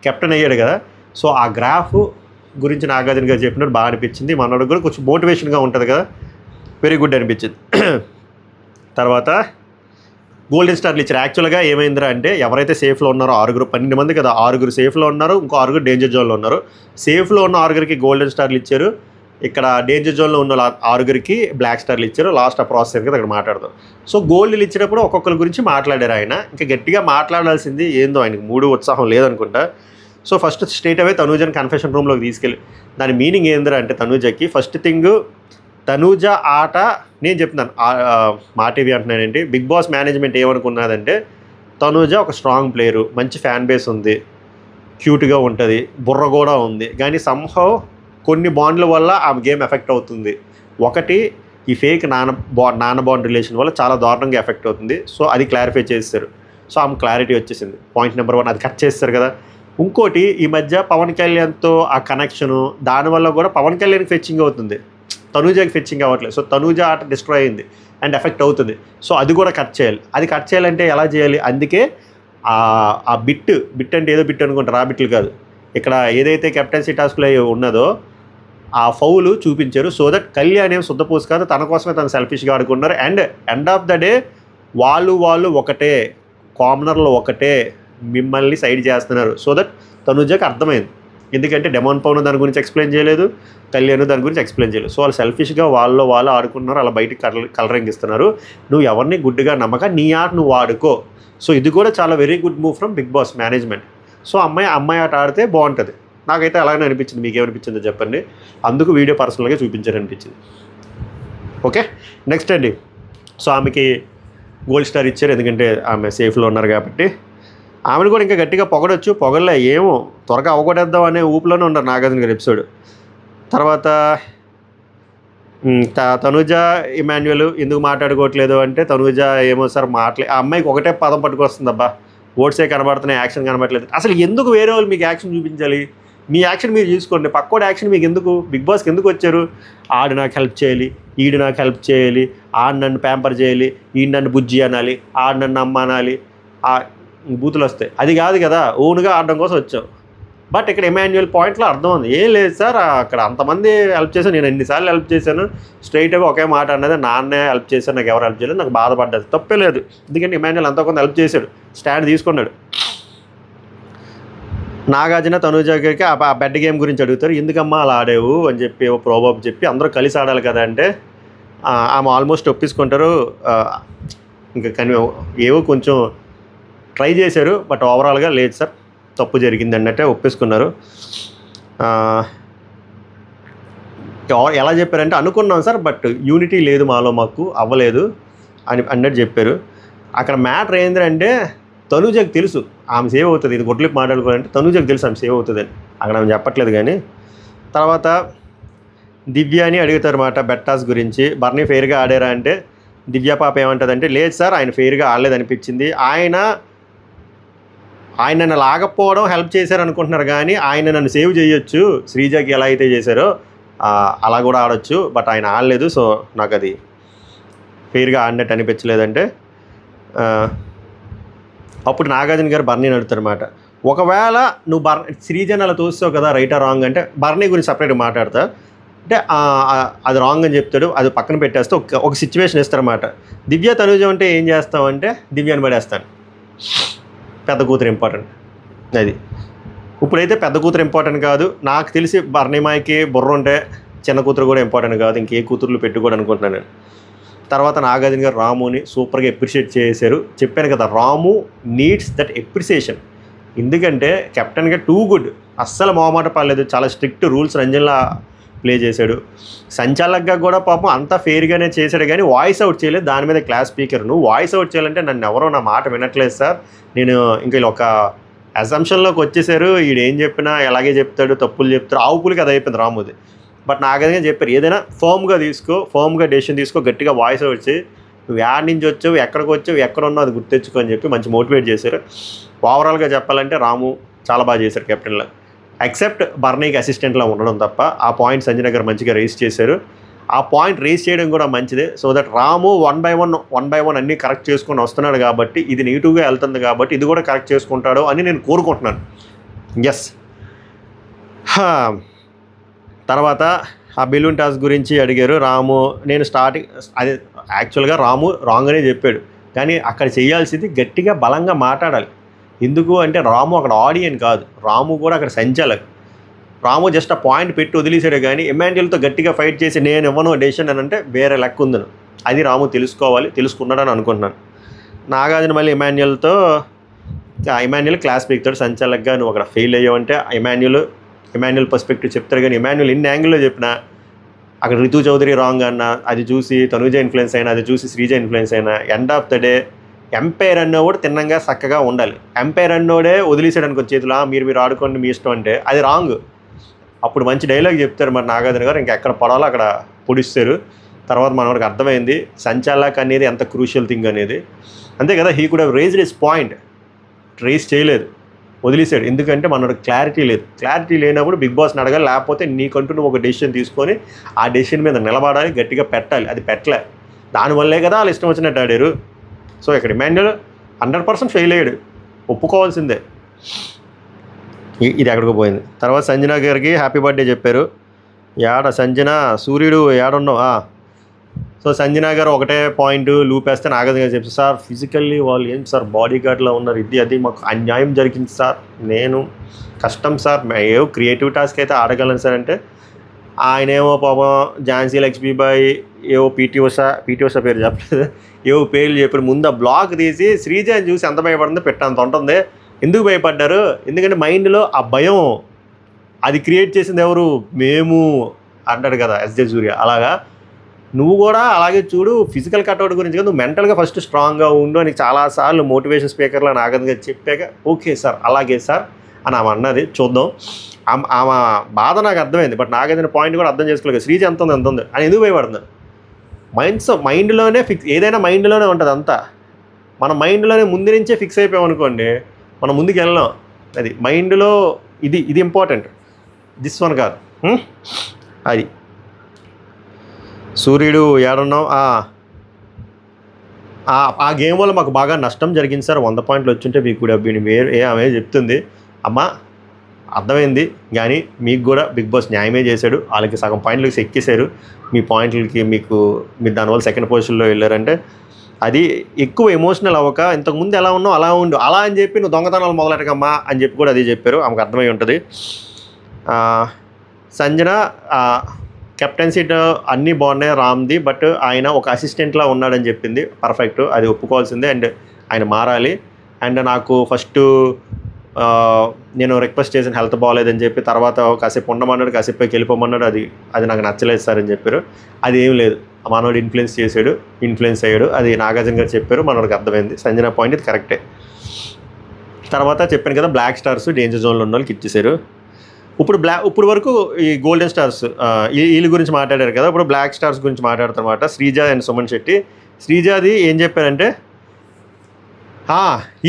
కెప్టెన్ అయ్యాడు కదా. సో ఆ గ్రాఫ్ గురించి నాగార్జున గారు చెప్పినట్టు బాగా అనిపించింది. మనోడికి కూడా కొంచెం మోటివేషన్గా ఉంటుంది కదా, వెరీ గుడ్ అనిపించింది. తర్వాత గోల్డెన్ స్టార్లు ఇచ్చారు. యాక్చువల్గా ఏమైందిరా అంటే, ఎవరైతే సేఫ్లో ఉన్నారో 12 మంది కదా, 6 సేఫ్లో ఉన్నారు, ఇంకో 6 డేంజర్ జోన్లో ఉన్నారు. సేఫ్లో ఉన్న 6కి గోల్డెన్ స్టార్లు ఇచ్చారు, ఇక్కడ డేంజర్ జోన్లో ఉన్న 6కి బ్లాక్ స్టార్లు ఇచ్చారు. లాస్ట్ ఆ ప్రాసెస్ కదా అక్కడ మాట్లాడదాం. సో గోల్డ్లు ఇచ్చినప్పుడు ఒక్కొక్కరి గురించి మాట్లాడారు. ఆయన ఇంకా గట్టిగా మాట్లాడాల్సింది ఏందో, ఆయనకి 3 ఉత్సాహం లేదనుకుంటా. సో ఫస్ట్ స్ట్రైట్ అవే తనూజని కన్ఫెషన్ రూమ్లోకి తీసుకెళ్ళి, దాని మీనింగ్ ఏందిరా అంటే, తనూజకి ఫస్ట్ థింగ్ తనూజ ఆట నేను చెప్తున్నాను, మా టీవీ అంటున్నానండి. బిగ్ బాస్ మేనేజ్మెంట్ ఏమనుకున్నదంటే తనూజ ఒక స్ట్రాంగ్ ప్లేయరు, మంచి ఫ్యాన్ బేస్ ఉంది, క్యూట్గా ఉంటుంది, బుర్ర కూడా ఉంది, కానీ సంహవ్ కొన్ని బాండ్ల వల్ల ఆమె గేమ్ ఎఫెక్ట్ అవుతుంది. ఒకటి ఈ ఫేక్ నాన్న బాండ్ రిలేషన్ వల్ల చాలా దారుణంగా ఎఫెక్ట్ అవుతుంది. సో అది క్లారిఫై చేస్తారు. సో ఆమె క్లారిటీ వచ్చేసింది. పాయింట్ నెంబర్ 1 అది కట్ చేస్తారు కదా. ఇంకోటి ఈ మధ్య పవన్ కళ్యాణ్తో ఆ కనెక్షను, దానివల్ల కూడా పవన్ కళ్యాణ్కి ఫెచ్చింగ్ అవుతుంది, తనూజకి ఫెచ్చింగ్ అవ్వట్లేదు. సో తనూజ ఆట డిస్ట్రాయ్ అయింది అండ్ ఎఫెక్ట్ అవుతుంది. సో అది కూడా కట్ చేయాలి. అది కట్ చేయాలంటే ఎలా చేయాలి? అందుకే ఆ బిట్ అంటే ఏదో బిట్ అనుకుంటారు, రాబిట్లు కాదు. ఇక్కడ ఏదైతే కెప్టెన్సీ టాస్క్లో ఉన్నదో ఆ ఫౌలు చూపించారు. సో దట్ కళ్యాణ్ ఏం శుద్ధపూసి కాదు, తన కోసమే తను సెల్ఫిష్గా ఆడుకున్నారు. And end of the day వాళ్ళు ఒకటే, కామనర్లు ఒకటే, మిమ్మల్ని సైడ్ చేస్తున్నారు. సో దట్ తనూజకి అర్థమైంది. ఎందుకంటే డెమాన్ పవన్ దాని గురించి ఎక్స్ప్లెయిన్ చేయలేదు, కళ్యాణ్ దాని గురించి ఎక్స్ప్లెయిన్ చేయలేదు. సో వాళ్ళు సెల్ఫిష్గా వాళ్ళు ఆడుకున్నారు, అలా బయటికి కలరింగ్ ఇస్తున్నారు. నువ్వు ఎవరిని గుడ్డుగా నమ్మక నీ ఆట నువ్వు ఆడుకో. సో ఇది కూడా చాలా very good move from Bigg Boss management. So అమ్మాయి ఆట ఆడితే బాగుంటుంది. నాకైతే అలాగే అనిపించింది. మీకు ఏమనిపించిందో చెప్పండి. అందుకు వీడియో పర్సనల్గా చూపించారనిపించింది. ఓకే, నెక్స్ట్ అండి. సో ఆమెకి గోల్డ్ స్టార్ ఇచ్చారు, ఎందుకంటే ఆమె సేఫ్లో ఉన్నారు కాబట్టి. ఆమెను కూడా ఇంకా గట్టిగా పొగడొచ్చు, పొగడలే, ఏమో త్వరగా అవగొట్టేద్దాం అనే ఊపులోనే ఉన్నారు నాగార్జున గారి ఎపిసోడ్. తర్వాత తనూజ ఇమాన్యుయల్ ఎందుకు మాట్లాడుకోవట్లేదు అంటే, తనూజ ఏమో సార్ ఆ అమ్మాయికి ఒకటే పదం పట్టుకొస్తుంది, అబ్బా ఓట్సే కనబడుతున్నాయి, యాక్షన్ కనబడట్లేదు. అసలు ఎందుకు వేరే వాళ్ళు మీకు యాక్షన్ చూపించాలి? మీ యాక్షన్ మీరు చూసుకోండి. పక్కోడి యాక్షన్ మీకు ఎందుకు? బిగ్ బాస్కి ఎందుకు వచ్చారు? ఆడు నాకు హెల్ప్ చేయాలి, ఈడు నాకు హెల్ప్ చేయాలి, ఆడు నన్ను ప్యాంపర్ చేయాలి, ఈడు నన్ను బుజ్జి అనాలి, ఆడు నన్ను అమ్మ అనాలి, బూతులు వస్తాయి. అది కాదు కదా, ఓన్గా ఆడడం కోసం వచ్చాం. బట్ ఇక్కడ ఇమాన్యుయల్ పాయింట్లో అర్థం ఉంది. ఏం లేదు సార్, అక్కడ అంతమంది హెల్ప్ చేశాను, నేను ఎన్నిసార్లు హెల్ప్ చేశాను, స్ట్రైట్గా ఒకే మాట అన్నది, నాన్నే హెల్ప్ చేశాను, నాకు ఎవరు హెల్ప్ చేయలేదు, నాకు బాధపడ్డది, తప్పే లేదు. ఎందుకంటే ఇమాన్యుయల్ అంతా కొంత హెల్ప్ చేశాడు, స్టాండ్ తీసుకున్నాడు. నాగార్జున తనూజ గారికి ఆ బెడ్ గేమ్ గురించి అడుగుతారు, ఎందుకమ్మా అలా ఆడేవు అని చెప్పి ప్రోబాబ్ చెప్పి, అందరూ కలిసి ఆడాలి కదా అంటే ఆమె ఆల్మోస్ట్ ఒప్పించుకుంటారు. ఇంకా కానీ ఏవో కొంచెం ట్రై చేశారు, బట్ ఓవరాల్గా లేదు సార్, తప్పు జరిగింది అన్నట్టే ఒప్పేసుకున్నారు. ఎలా చెప్పారంటే, అనుకున్నాం సార్, బట్ యూనిటీ లేదు మాకు అవ్వలేదు అని అన్నట్టు చెప్పారు. అక్కడ మ్యాటర్ ఏంటంటే తనూజకి తెలుసు ఆమె సేవ్ అవుతుంది, ఇది గొడ్లికి మాట్లాడుకోవాలంటే తనూజకి తెలుసు ఆమె సేవ్ అవుతుందని, అక్కడ ఆమె చెప్పట్లేదు. కానీ తర్వాత దివ్య అని అడుగుతారు మాట బెట్టాస్ గురించి, బర్నీ ఫెయిర్గా ఆడారా అంటే దివ్య పాప ఏమంటుందంటే, లేదు సార్ ఆయన ఫెయిర్గా ఆడలేదనిపించింది, ఆయన నన్ను లాగకపోవడం హెల్ప్ చేశారు అనుకుంటున్నారు, కానీ ఆయన నన్ను సేవ్ చేయొచ్చు, శ్రీజకి ఎలా అయితే చేశారో అలా కూడా ఆడొచ్చు, బట్ ఆయన ఆడలేదు, సో నాకు అది ఫెయిర్గా ఆడినట్టు అనిపించలేదంటే అప్పుడు నాగార్జున గారు బర్నీని అడుగుతారన్నమాట, ఒకవేళ నువ్వు శ్రీజని అలా తోస్తావు కదా, రైటా రాంగ్ అంటే బర్నీ గురించి సపరేట్గా మాట్లాడతా అంటే అది రాంగ్ అని చెప్తాడు, అది పక్కన పెట్టేస్తే ఒక సిచ్యువేషన్ ఇస్తారన్నమాట. దివ్య తనూజ అంటే ఏం చేస్తామంటే దివ్యాన్ని పడేస్తాను, పెద్ద కూతురు ఇంపార్టెంట్. అది ఇప్పుడైతే పెద్ద కూతురు ఇంపార్టెంట్ కాదు, నాకు తెలిసి బర్ణిమాయికి బుర్ర ఉంటే చిన్న కూతురు కూడా ఇంపార్టెంట్ కాదు, ఇంకే కూతుర్లు పెట్టుకోడు అనుకుంటున్నాను నేను. తర్వాత నాగార్జున గారు రాముని సూపర్గా అప్రిషియేట్ చేశారు. చెప్పాను కదా, రాము నీడ్స్ దట్ అప్రిసియేషన్, ఎందుకంటే కెప్టెన్గా టూ గుడ్, అస్సలు మొహమాట పడలేదు, చాలా స్ట్రిక్ట్ రూల్స్ రంజన్లా ప్లే చేశాడు. సంచాలక్గా కూడా పాపం అంతా ఫెయిర్గానే చేశాడు, కానీ వాయిస్ అవుట్ చేయలేదు, దాని మీద క్లాస్ స్పీకర్, నువ్వు వాయిస్ అవుట్ చేయాలంటే నన్ను ఎవరో నా మాట వినట్లేదు సార్, నేను ఇంకా ఇలా ఒక అసంప్షన్లోకి వచ్చేసారు, ఈడేం చెప్పినా ఎలాగే చెప్తాడు, తప్పులు చెప్తారు, ఆవుపులకి అది అయిపోయింది రాముది. బట్ నాగార్జున చెప్పారు, ఏదైనా ఫర్మ్గా తీసుకో, ఫర్మ్గా డెసిషన్ తీసుకో, గట్టిగా వాయిస్ అవుట్ చేయి, నువ్వు యాడ్ నుంచి వచ్చావు, ఎక్కడికి వచ్చావు, ఎక్కడ ఉన్నావు అది గుర్తెచ్చుకో అని చెప్పి మంచి మోటివేట్ చేశారు. ఓవరాల్గా చెప్పాలంటే రాము చాలా బాగా చేశారు కెప్టెన్లో, ఎక్సెప్ట్ బర్నీకి అసిస్టెంట్లో ఉండడం తప్ప. ఆ పాయింట్ సంజయ్ గారు మంచిగా రేస్ చేశారు, ఆ పాయింట్ రేస్ చేయడం కూడా మంచిదే. So that Ramu one by one అన్నీ కరెక్ట్ చేసుకొని వస్తున్నాడు కాబట్టి, ఇది నెగిటివ్గా వెళ్తుంది కాబట్టి ఇది కూడా కరెక్ట్ చేసుకుంటాడు అని నేను కోరుకుంటున్నాను. ఎస్. తర్వాత ఆ బెలూన్ టాస్ గురించి అడిగారు రాము, నేను స్టార్టింగ్ అది యాక్చువల్గా రాము రాంగ్ అనే చెప్పాడు, కానీ అక్కడ చేయాల్సింది గట్టిగా బలంగా మాట్లాడాలి. ఎందుకు అంటే రాము అక్కడ ఆడియన్ కాదు, రాము కూడా అక్కడ సంచాలక్. రాము జస్ట్ ఆ పాయింట్ పెట్టి వదిలేసాడే, కానీ ఇమాన్యుయల్తో గట్టిగా ఫైట్ చేసి నేను ఇవ్వను డెసిషన్ అని అంటే వేరే లెక్క ఉందను, అది రాము తెలుసుకున్నాడని అనుకుంటున్నాను. నాగార్జున మళ్ళీ ఇమాన్యుయల్ క్లాస్ పీకుతాడు, సంచాలక్గా నువ్వు అక్కడ ఫెయిల్ అయ్యావంటే ఇమాన్యుయల్ పర్స్పెక్టివ్ చెప్తారు, కానీ ఇమాన్యుయల్ ఎన్ని యాంగిల్లో చెప్పినా అక్కడ రితు చౌదరి రాంగ్ అన్న, అది చూసి తనుజ ఇన్ఫ్లుయెన్స్ అయినా, అది చూసి శ్రీజ ఇన్ఫ్లుయెన్స్ అయినా, end of the day umpire అన్నోడు తిన్నంగా చక్కగా ఉండాలి. ఎంపైర్ అన్నోడే వదిలేసాడు అనుకో చేతిలో, మీరు ఆడుకోండి మీ ఇష్టం అంటే అది రాంగ్. అప్పుడు మంచి డైలాగ్ చెప్తారు మరి నాగార్జున గారు, ఇంకెక్కడ పడాలో అక్కడ పొడిస్తారు. తర్వాత మనకి అర్థమైంది సంచాలక్ అనేది ఎంత క్రూషియల్ థింగ్ అనేది. అంతే కదా, he could have raised his point, raise చేయలేదు, వదిలేసాడు. ఎందుకంటే మనకు క్లారిటీ లేదు. క్లారిటీ లేనప్పుడు బిగ్ బాస్ని అడగాలి, లేకపోతే నీకంటూ నువ్వు ఒక డెసిషన్ తీసుకొని ఆ డెసిషన్ మీద నిలబడాలి, గట్టిగా పెట్టాలి. అది పెట్టలే, దానివల్లే కదా వాళ్ళు ఇష్టం వచ్చినట్టు ఆడారు. సో ఇక్కడ ఇమాన్యుయల్ 100% ఫెయిల్ అయ్యాడు, ఒప్పుకోవాల్సిందే. ఇది ఎక్కడికి పోయింది. తర్వాత సంజన గారికి హ్యాపీ బర్త్డే చెప్పారు. ఏడ సంజన, సూర్యుడు ఏడున్నావు. సో సంజన గారు ఒకటే పాయింట్ లూప్ వేస్తే నాగార్జున గారు చెప్పారు, సార్ ఫిజికల్లీ వాళ్ళు ఏం సార్ బాడీ గార్డ్లో ఉన్నారు, అది మాకు అన్యాయం జరిగింది సార్, నేను కష్టం సార్, ఏవో క్రియేటివ్ టాస్క్ అయితే ఆడగలను సార్ అంటే, ఆయనేమో పాపం ఝాన్సీ లక్ష్మీబాయి, ఏవో పీటీ ఉషా పేరు చెప్పలేదు, ఏవో పేర్లు చెప్పారు. ముందు ఆ బ్లాక్ తీసి శ్రీజని చూసి ఎంత భయపడిందో పెట్టంత ఉంటుంది. ఎందుకు భయపడ్డారు? ఎందుకంటే మైండ్లో ఆ భయం అది క్రియేట్ చేసింది ఎవరు? మేము అంటాడు కదా ఎస్జే సూర్య. అలాగా నువ్వు కూడా అలాగే చూడు, ఫిజికల్ కట్అవుట్ గురించి కదా, నువ్వు మెంటల్గా ఫస్ట్ స్ట్రాంగ్గా ఉండు అని చాలాసార్లు మోటివేషన్ స్పీకర్లో నాగార్జున గారు చెప్పాక ఓకే సార్ అలాగే సార్ అని ఆమె అన్నది. చూద్దాం, ఆమె బాధ నాకు అర్థమైంది. బట్ నాగార్జున పాయింట్ కూడా అర్థం చేసుకోలేదు. శ్రీజ ఎంత ఉంది అని ఎందుకు భయపడుతున్నాడు? మైండ్లోనే ఫిక్స్, ఏదైనా మైండ్లోనే ఉంటుంది అంతా. మన మైండ్లోనే ముందు నుంచే ఫిక్స్ అయిపోయామనుకోండి, మనం ముందుకు వెళ్ళాం. అది మైండ్లో ఇది ఇంపార్టెంట్, దిస్ వన్ కాదు. అది సూర్యుడు ఏడున్నాం. ఆ గేమ్ వల్ల మాకు బాగా నష్టం జరిగింది సార్, 100 పాయింట్లు వచ్చుంటే మీకు కూడా ఆమె చెప్తుంది. అమ్మ అర్థమైంది, కానీ మీకు కూడా బిగ్ బాస్ న్యాయమే చేశాడు. వాళ్ళకి సగం పాయింట్లకి ఎక్కేశారు, మీ పాయింట్లకి మీరు దానివల్ల సెకండ్ పొజిషన్లో వెళ్ళారంటే అది ఎక్కువ ఎమోషనల్ అవ్వక ఇంతకుముందు ఎలా ఉన్నావు అలా ఉండు, అలా అని చెప్పి నువ్వు దొంగతనాలు మొదలెట్టకమ్మా అని చెప్పి కూడా అది చెప్పారు. ఆమెకు అర్థమై ఉంటుంది. సంజన కెప్టెన్సీలో అన్నీ బాగున్నాయి రామ్ది, బట్ ఆయన ఒక అసిస్టెంట్లా ఉన్నాడని చెప్పింది. పర్ఫెక్ట్, అది ఒప్పుకోవాల్సిందే. అండ్ ఆయన మారాలి. అండ్ నాకు ఫస్ట్ నేను రిక్వెస్ట్ చేసిన హెల్త్ బాగాలేదని చెప్పి తర్వాత కాసేపు ఉండమన్నాడు, కాసేపు పైకి వెళ్ళిపోమన్నాడు, అది నాకు నచ్చలేదు సార్ అని చెప్పారు. అది ఏం లేదు, మనోడు ఇన్ఫ్లుయెన్స్ అయ్యాడు, అది నాగార్జున గారు చెప్పారు, మనోడికి అర్థమైంది. సంజన పాయింట్ ఇది కరెక్టే. తర్వాత చెప్పాను కదా, బ్లాక్ స్టార్స్ డేంజర్ జోన్లో ఉన్న వాళ్ళకి ఇచ్చేసారు. ఇప్పుడు వరకు ఈ గోల్డెన్ స్టార్స్ వీళ్ళ గురించి మాట్లాడారు కదా, ఇప్పుడు బ్లాక్ స్టార్స్ గురించి మాట్లాడుతున్నమాట. శ్రీజ అండ్ సుమన్ శెట్టి. శ్రీజాది ఏం చెప్పారంటే,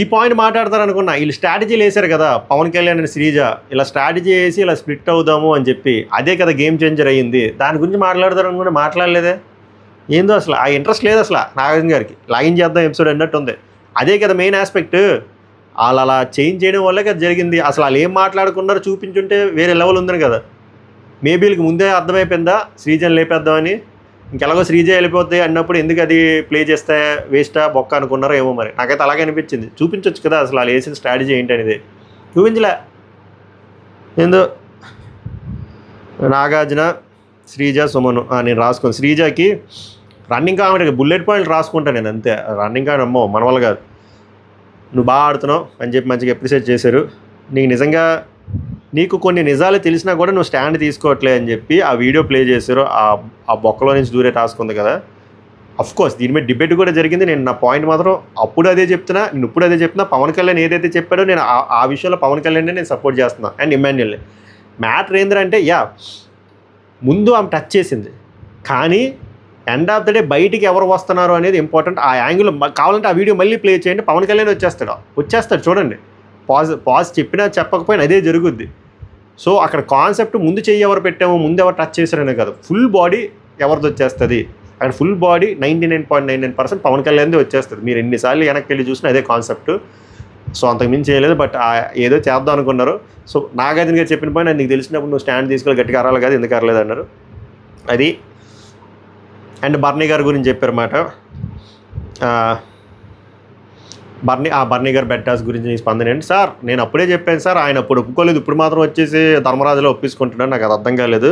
ఈ పాయింట్ మాట్లాడతారు అనుకున్నా, వీళ్ళు స్ట్రాటజీలు వేశారు కదా పవన్ కళ్యాణ్ అండ్ శ్రీజ, ఇలా స్ట్రాటజీ వేసి ఇలా స్ప్లిట్ అవుదాము అని చెప్పి, అదే కదా గేమ్ చేంజర్ అయ్యింది. దాని గురించి మాట్లాడతారు అనుకుంటే మాట్లాడలేదే, ఏందో అసలు ఆ ఇంట్రెస్ట్ లేదు అసలు నాగార్జున గారికి. లాగిన్ చేద్దాం ఎపిసోడ్ అన్నట్టు ఉంది. అదే కదా మెయిన్ ఆస్పెక్ట్. వాళ్ళు అలా చేంజ్ చేయడం వల్లే కదా జరిగింది. అసలు వాళ్ళు ఏం మాట్లాడుకున్నారో చూపించుంటే వేరే లెవెల్ ఉందని కదా. మేబీ వీళ్ళకి ముందే అర్థమైపోయిందా శ్రీజని లేపేద్దామని, ఇంకెలాగో శ్రీజ వెళ్ళిపోద్ది అన్నప్పుడు ఎందుకు అది ప్లే చేస్తే వేస్టా బొక్క అనుకున్నారో ఏమో మరి. నాకైతే అలాగే అనిపించింది. చూపించవచ్చు కదా అసలు వాళ్ళు వేసిన స్ట్రాటజీ ఏంటి అనేది, చూపించలే. ఏందో నాగార్జున, శ్రీజ, సుమను నేను రాసుకుని శ్రీజకి రన్నింగ్ కామెడీ బుల్లెట్ పాయింట్ రాసుకుంటాను నేను అంతే. రన్నింగ్ కామెడీ అమ్మో మన వల్ల కాదు. నువ్వు బాగా ఆడుతున్నావు అని చెప్పి మంచిగా అప్రిషియేట్ చేశారు. నీకు నిజంగా నీకు కొన్ని నిజాలు తెలిసినా కూడా నువ్వు స్టాండ్ తీసుకోవట్లే అని చెప్పి ఆ వీడియో ప్లే చేశారు. ఆ బొక్కలో నుంచి దూరే టాస్క్ ఉంది కదా, అఫ్కోర్స్ దీని మీద డిబేట్ కూడా జరిగింది. నేను నా పాయింట్ మాత్రం అప్పుడు అదే చెప్తున్నా, నేను ఇప్పుడు అదే చెప్తున్నా. పవన్ కళ్యాణ్ ఏదైతే చెప్పాడో నేను ఆ విషయంలో పవన్ కళ్యాణ్ నేను సపోర్ట్ చేస్తున్నా. అండ్ ఇమాన్యుయల్ని. మ్యాటర్ ఏంటంటే ముందు ఆమె టచ్ చేసింది, కానీ ఎండ్ ఆఫ్ ద డే బయటికి ఎవరు వస్తున్నారు అనేది ఇంపార్టెంట్. ఆ యాంగిల్ కావాలంటే ఆ వీడియో మళ్ళీ ప్లే చేయండి, పవన్ కళ్యాణ్ వచ్చేస్తాడు చూడండి. పాజ్ చెప్పినా చెప్పకపోయినా అదే జరుగుద్ది. సో అక్కడ కాన్సెప్ట్ ముందు చెయ్యి ఎవరు పెట్టామో, ముందు ఎవరు టచ్ చేశారనే కాదు, ఫుల్ బాడీ ఎవరిది వచ్చేస్తుంది. అక్కడ ఫుల్ బాడీ 99.99% పవన్ కళ్యాణ్ది వచ్చేస్తుంది. మీరు ఎన్నిసార్లు వెనక్కి వెళ్ళి చూసినా అదే కాన్సెప్ట్. సో అంతకు మించి చేయలేదు. బట్ ఏదో చేద్దాం అనుకున్నారు. సో నాగార్జున గారు చెప్పిన పాయింట్ నీకు తెలిసినప్పుడు నువ్వు స్టాండ్ తీసుకొని గట్టిగా అరాలి కాదు, ఎందుకు అరలేదు అన్నారు అది. అండ్ బర్నీ గారి గురించి చెప్పారన్నమాట. బర్నీ గారు బెట్టాస్ గురించి స్పందన ఏంటి సార్? నేను అప్పుడే చెప్పాను సార్, ఆయన అప్పుడు ఒప్పుకోలేదు, ఇప్పుడు మాత్రం వచ్చేసి ధర్మరాజులో ఒప్పించుకుంటున్నాను. నాకు అది అర్థం కాలేదు.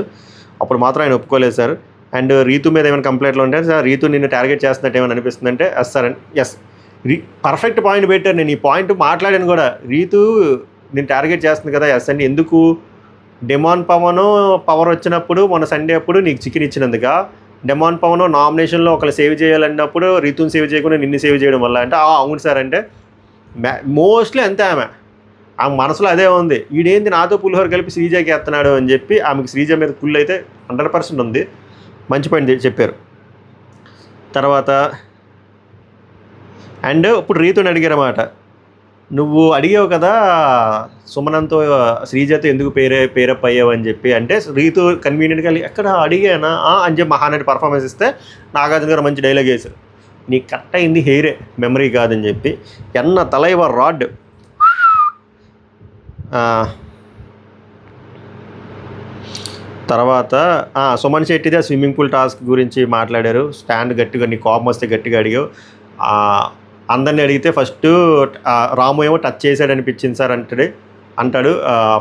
అప్పుడు మాత్రం ఆయన ఒప్పుకోలేదు సార్. అండ్ రీతు మీద ఏమైనా కంప్లైంట్లు ఉంటాయి సార్, రీతు నిన్ను టార్గెట్ చేస్తున్నట్టు ఏమైనా అనిపిస్తుందంటే yes sir and yes perfect point పెట్టారు. నేను ఈ పాయింట్ మాట్లాడాను కూడా, రీతు నేను టార్గెట్ చేస్తుంది కదా ఎస్ అండి. ఎందుకు డెమాన్ పవన్ పవర్ వచ్చినప్పుడు మొన్న సండే అప్పుడు నీకు చికెన్ ఇచ్చినందుక, డెమాన్ పవన్ నామినేషన్లో ఒకరు సేవ్ చేయాలన్నప్పుడు రితుని సేవ్ చేయకుండా నిన్ను సేవ్ చేయడం వల్ల అంటే అవును సార్ అంటే మోస్ట్లీ అంతే ఆమె మనసులో అదే ఉంది. ఈడేంది నాతో పులిహోర కలిపి శ్రీజకి ఎత్తనాడు అని చెప్పి ఆమెకి శ్రీజ మీద పుల్ అయితే 100% ఉంది. మంచి పాయింట్ చెప్పారు. తర్వాత అండ్ ఇప్పుడు రీతుని అడిగారన్నమాట, నువ్వు అడిగావు కదా సుమనంతో శ్రీజతో ఎందుకు పేరప్ అయ్యావు అని చెప్పి అంటే రీతు కన్వీనియంట్గా ఎక్కడ అడిగానా అని చెప్పి మహానటి పర్ఫార్మెన్స్ ఇస్తే నాగార్జున గారు మంచి డైలాగ్ వేశారు, నీకు కట్ అయింది హెయిరే మెమరీ కాదని చెప్పి. ఎన్న తలైవ రాడ్. తర్వాత సుమన్ శెట్టిదే స్విమ్మింగ్ పూల్ టాస్క్ గురించి మాట్లాడారు. స్టాండ్ గట్టిగా నీ కోపం వస్తే గట్టిగా అడిగావు. అందరిని అడిగితే ఫస్ట్ రాము ఏమో టచ్ చేశాడు అనిపించింది సార్ అంటాడు.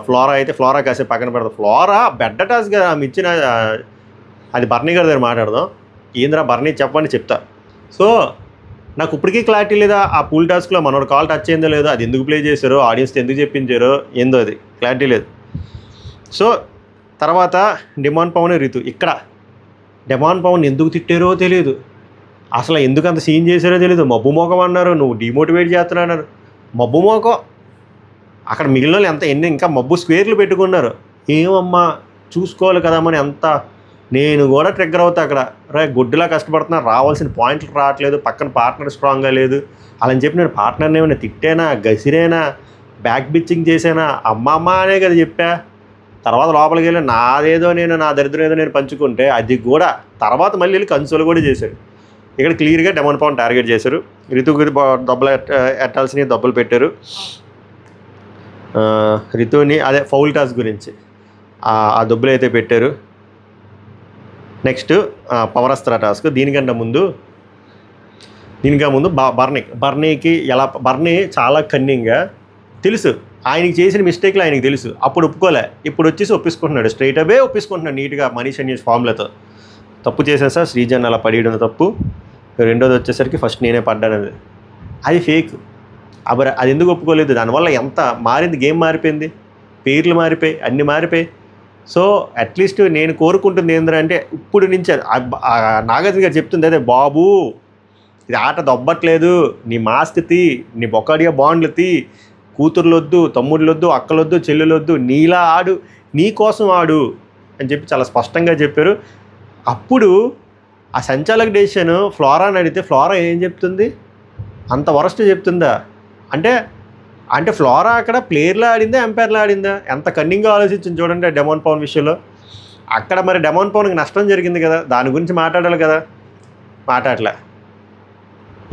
ఫ్లోరా అయితే ఫ్లోరా కాసేపు పక్కన పెడతాం. ఫ్లోరా బెడ్డ టాస్క్ కదా ఆమె ఇచ్చిన, అది బర్నీ గారి దగ్గర మాట్లాడదాం. ఏంద్రా బర్నీ చెప్పని చెప్తా. సో నాకు ఇప్పటికీ క్లారిటీ లేదా ఆ పూల్ టాస్క్లో మనోడు కాల్ టచ్ అయిందో లేదో, అది ఎందుకు ప్లే చేశారో, ఆడియన్స్తో ఎందుకు చెప్పించారో ఏందో అది క్లారిటీ లేదు. సో తర్వాత డెమాన్ పవన్ రితు, ఇక్కడ డెమాన్ పవన్ ఎందుకు తిట్టారో తెలియదు, అసలు ఎందుకు అంత సీన్ చేశారో తెలియదు. మబ్బు మోకం అన్నారు, నువ్వు డిమోటివేట్ చేస్తున్నాడు. మబ్బు మోకం అక్కడ మిగిలిన వాళ్ళు ఇంకా మబ్బు స్క్వేర్లు పెట్టుకున్నారు. ఏమమ్మా చూసుకోవాలి కదమ్మని ఎంత నేను కూడా ట్రిగ్గర్ అవుతా అక్కడ. గుడ్డులా కష్టపడుతున్నా, రావాల్సిన పాయింట్లు రావట్లేదు, పక్కన పార్ట్నర్ స్ట్రాంగ్గా లేదు అలా చెప్పి నేను పార్ట్నర్ని ఏమైనా తిట్టానా, గసిరేనా, బ్యాక్ బిచ్చింగ్ చేసానా, అమ్మ అనే కదా చెప్పా. తర్వాత లోపలికి వెళ్ళి నాదేదో నా దరిద్రం ఏదో నేను పంచుకుంటే అది కూడా తర్వాత మళ్ళీ వెళ్ళి కన్సోల్ కూడా చేశాడు. ఇక్కడ క్లియర్గా డెమాన్ పవన్ టార్గెట్ చేశారు. రితుకి దెబ్బలు ఎట్టాల్సినవి దెబ్బలు పెట్టారు. రితుని అదే ఫౌల్ టాస్క్ గురించి ఆ దెబ్బలు అయితే పెట్టారు. నెక్స్ట్ పవరస్త్ర టాస్క్. దీనికంటే ముందు బర్నీకి బర్నీ చాలా కన్నింగ్గా తెలుసు, ఆయనకి చేసిన మిస్టేక్లు ఆయనకి తెలుసు. అప్పుడు ఒప్పుకోలే, ఇప్పుడు వచ్చేసి ఒప్పించుకుంటున్నాడు, స్ట్రైట్ అవే ఒప్పించుకుంటున్నాడు నీట్గా మనీష్ అన్యూస్ ఫామ్లతో. తప్పు చేశాను సార్, శ్రీజన్ అలా పడేయడం తప్పు. రెండోది వచ్చేసరికి ఫస్ట్ నేనే పడ్డానది, అది ఫేక్. అది ఎందుకు ఒప్పుకోలేదు, దానివల్ల ఎంత మారింది, గేమ్ మారిపోయింది, పేర్లు మారిపోయి అన్నీ మారిపోయి. సో అట్లీస్ట్ నేను కోరుకుంటుంది ఏంటంటే ఇప్పుడు నుంచి నాగార్జున గారు చెప్తుంది అదే, బాబు ఇది ఆట దొబ్బట్లేదు, నీ మాస్తి, నీ బొక్కడిగా బాండ్లు తీ, కూతుర్లొద్దు, తమ్ముళ్ళొద్దు, అక్కలొద్దు, చెల్లెలొద్దు, నీలా ఆడు, నీ కోసం ఆడు అని చెప్పి చాలా స్పష్టంగా చెప్పారు. అప్పుడు ఆ సంచాలక డెసిషన్ ఫ్లోరాని అడిగితే ఫ్లోరా ఏం చెప్తుంది, అంత వరస్ట్ చెప్తుందా అంటే ఫ్లోరా అక్కడ ప్లేయర్లా ఆడిందా ఎంపైర్లా ఆడిందా, ఎంత కన్నింగ్గా ఆలోచించింది చూడండి డెమాన్ పవన్ విషయంలో. అక్కడ మరి డెమాన్ పవన్కి నష్టం జరిగింది కదా, దాని గురించి మాట్లాడాలి కదా, మాట్లాడలే.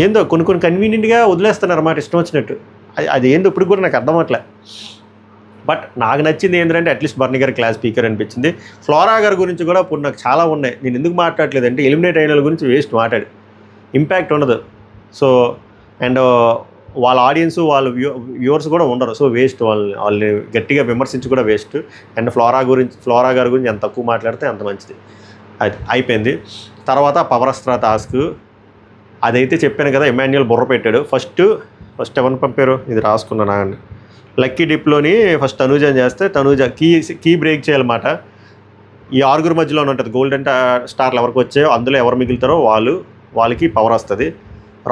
ఏందో కొన్ని కన్వీనియంట్గా వదిలేస్తున్నారు అన్నమాట ఇష్టం వచ్చినట్టు. అది ఏందో ఇప్పుడు కూడా నాకు అర్థం అవట్లే. బట్ నాకు నచ్చింది ఏంటంటే అట్లీస్ట్ బర్నీ గారి క్లాస్ స్పీకర్ అనిపించింది. ఫ్లోరా గారి గురించి కూడా ఇప్పుడు నాకు చాలా ఉన్నాయి, నేను ఎందుకు మాట్లాడలేదు అంటే ఎలిమినేట్ అయిన వాళ్ళ గురించి వేస్ట్ మాట్లాడి ఇంపాక్ట్ ఉండదు. సో అండ్ వాళ్ళ ఆడియన్స్ వాళ్ళ వ్యూవర్స్ కూడా ఉండరు, సో వేస్ట్. వాళ్ళని గట్టిగా విమర్శించి కూడా వేస్ట్. అండ్ ఫ్లోరా గారి గురించి ఎంత తక్కువ మాట్లాడితే అంత మంచిది. అది అయిపోయింది. తర్వాత పవరస్త్ర టాస్క్ అదైతే చెప్పాను కదా, ఎమాన్యుయల్ బుర్ర పెట్టాడు. ఫస్ట్ ఎవరిని పంపారు, ఇది రాసుకున్నాను అండి. లక్కీ డిప్లోని ఫస్ట్ తనూజని చేస్తే తనూజ కీ బ్రేక్ చేయాలన్నమాట. ఈ ఆరుగురు మధ్యలో ఉంటుంది గోల్డెన్ స్టార్లు ఎవరికి వచ్చాయో అందులో ఎవరు మిగులుతారో వాళ్ళకి పవర్ వస్తుంది.